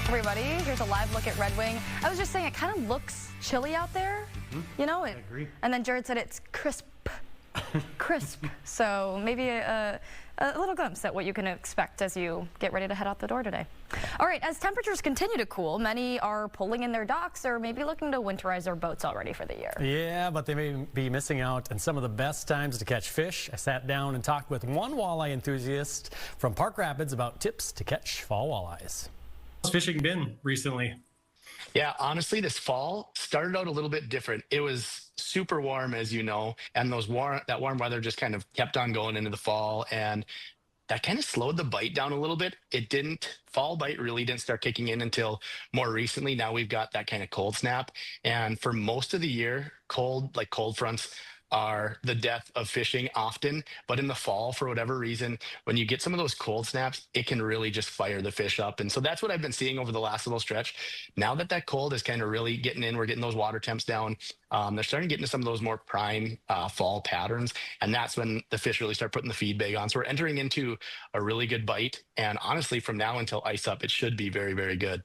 Everybody, here's a live look at Red Wing. I was just saying it kind of looks chilly out there. You know, I agree. And then Jared said it's crisp. Crisp. So maybe a little glimpse at what you can expect as you get ready to head out the door today. All right, as temperatures continue to cool, many are pulling in their docks or maybe looking to winterize their boats already for the year. Yeah, but they may be missing out on some of the best times to catch fish. I sat down and talked with one walleye enthusiast from Park Rapids about tips to catch fall walleyes. How's fishing been recently? Yeah, honestly, this fall started out a little bit different. It was super warm, as you know, and that warm weather just kind of kept on going into the fall, and that kind of slowed the bite down a little bit. Fall bite really didn't start kicking in until more recently. Now we've got that kind of cold snap, and for most of the year, cold fronts are the death of fishing often, but in the fall, for whatever reason, when you get some of those cold snaps, it can really just fire the fish up. And so that's what I've been seeing over the last little stretch. Now that cold is kind of really getting in, we're getting those water temps down. They're starting to get into some of those more prime fall patterns, and that's when the fish really start putting the feed bag on. So we're entering into a really good bite, and honestly, from now until ice up, it should be very, very good.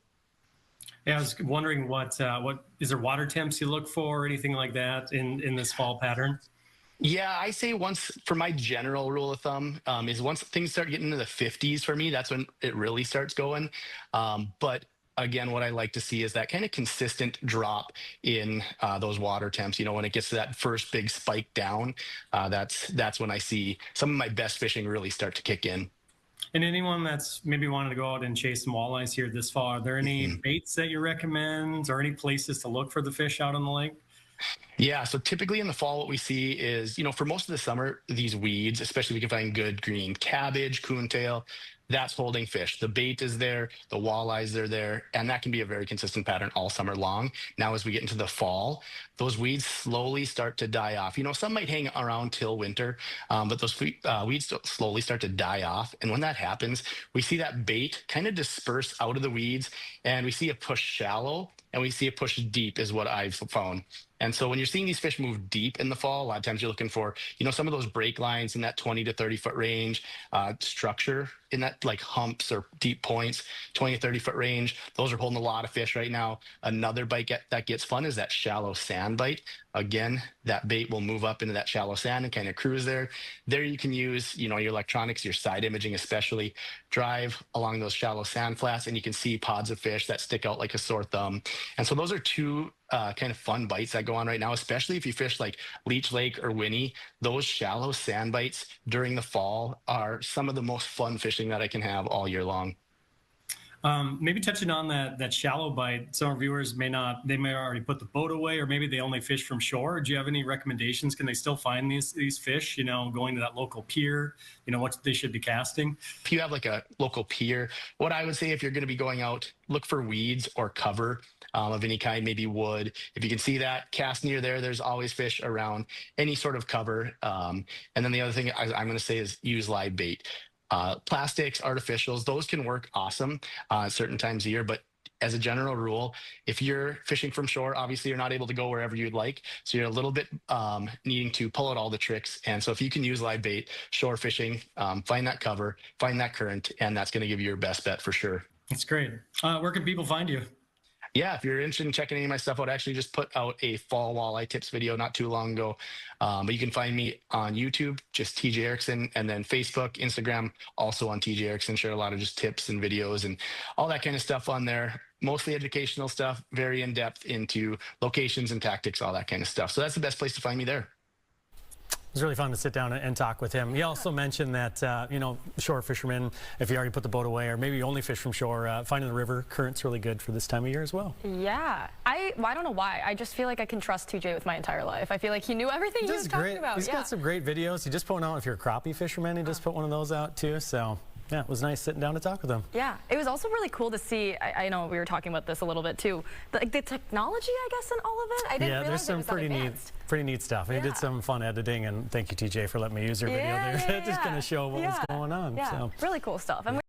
Yeah, I was wondering what is there water temps you look for or anything like that in this fall pattern? Yeah, I say for my general rule of thumb is once things start getting into the 50s for me, that's when it really starts going. But again, what I like to see is that kind of consistent drop in those water temps. You know, when it gets to that first big spike down, that's when I see some of my best fishing really start to kick in. And anyone that's maybe wanting to go out and chase some walleyes here this fall, are there any baits that you recommend or any places to look for the fish out on the lake? Yeah, so typically in the fall, what we see is, you know, for most of the summer, these weeds, especially we can find good green cabbage, coontail, that's holding fish. The bait is there, the walleyes are there, and that can be a very consistent pattern all summer long. Now, as we get into the fall, those weeds slowly start to die off. You know, some might hang around till winter, but those weeds slowly start to die off. And when that happens, we see that bait kind of disperse out of the weeds, and we see it push shallow, and we see it push deep is what I've found. And so when you're seeing these fish move deep in the fall, a lot of times you're looking for, you know, some of those break lines in that 20 to 30 foot range, structure in that like humps or deep points, 20 to 30 foot range. Those are holding a lot of fish right now. Another bite that gets fun is that shallow sand bite. Again, that bait will move up into that shallow sand and kind of cruise there. There you can use, you know, your electronics, your side imaging especially, drive along those shallow sand flats, and you can see pods of fish that stick out like a sore thumb. And so those are two kind of fun bites that go on right now, especially if you fish like Leech Lake or Winnie. Those shallow sand bites during the fall are some of the most fun fishing that I can have all year long. Maybe touching on that shallow bite, some viewers may already put the boat away, or maybe they only fish from shore. Do you have any recommendations? Can they still find these fish, you know, going to that local pier, you know, what they should be casting? If you have like a local pier, what I would say, if you're going to be going out, look for weeds or cover of any kind, maybe wood. If you can see that, cast near there, there's always fish around any sort of cover. And then the other thing I'm going to say is use live bait. Plastics, artificials, those can work awesome certain times of year, but as a general rule, if you're fishing from shore, obviously you're not able to go wherever you'd like. So you're a little bit needing to pull out all the tricks. And so if you can use live bait, shore fishing, find that cover, find that current, and that's going to give you your best bet for sure. That's great. Where can people find you? Yeah, if you're interested in checking any of my stuff out, I actually just put out a fall walleye tips video not too long ago. But you can find me on YouTube, just TJ Erickson, and then Facebook, Instagram, also on TJ Erickson. Share a lot of just tips and videos and all that kind of stuff on there. Mostly educational stuff, very in-depth into locations and tactics, all that kind of stuff. So that's the best place to find me there. It was really fun to sit down and talk with him. He also mentioned that, you know, shore fishermen, if you already put the boat away or maybe you only fish from shore, finding the river current's really good for this time of year as well. Yeah. I don't know why. I just feel like I can trust TJ with my entire life. I feel like he knew everything he was talking about. He's got some great videos. He just put one out. If you're a crappie fisherman, he just put one of those out too. So yeah, it was nice sitting down to talk with him. Yeah, it was also really cool to see. I know we were talking about this a little bit too. The technology, I guess, in all of it. I didn't realize there's some it was pretty neat stuff. He did some fun editing, and thank you, TJ, for letting me use your video there. Just going to show what was going on. Yeah, so. Really cool stuff.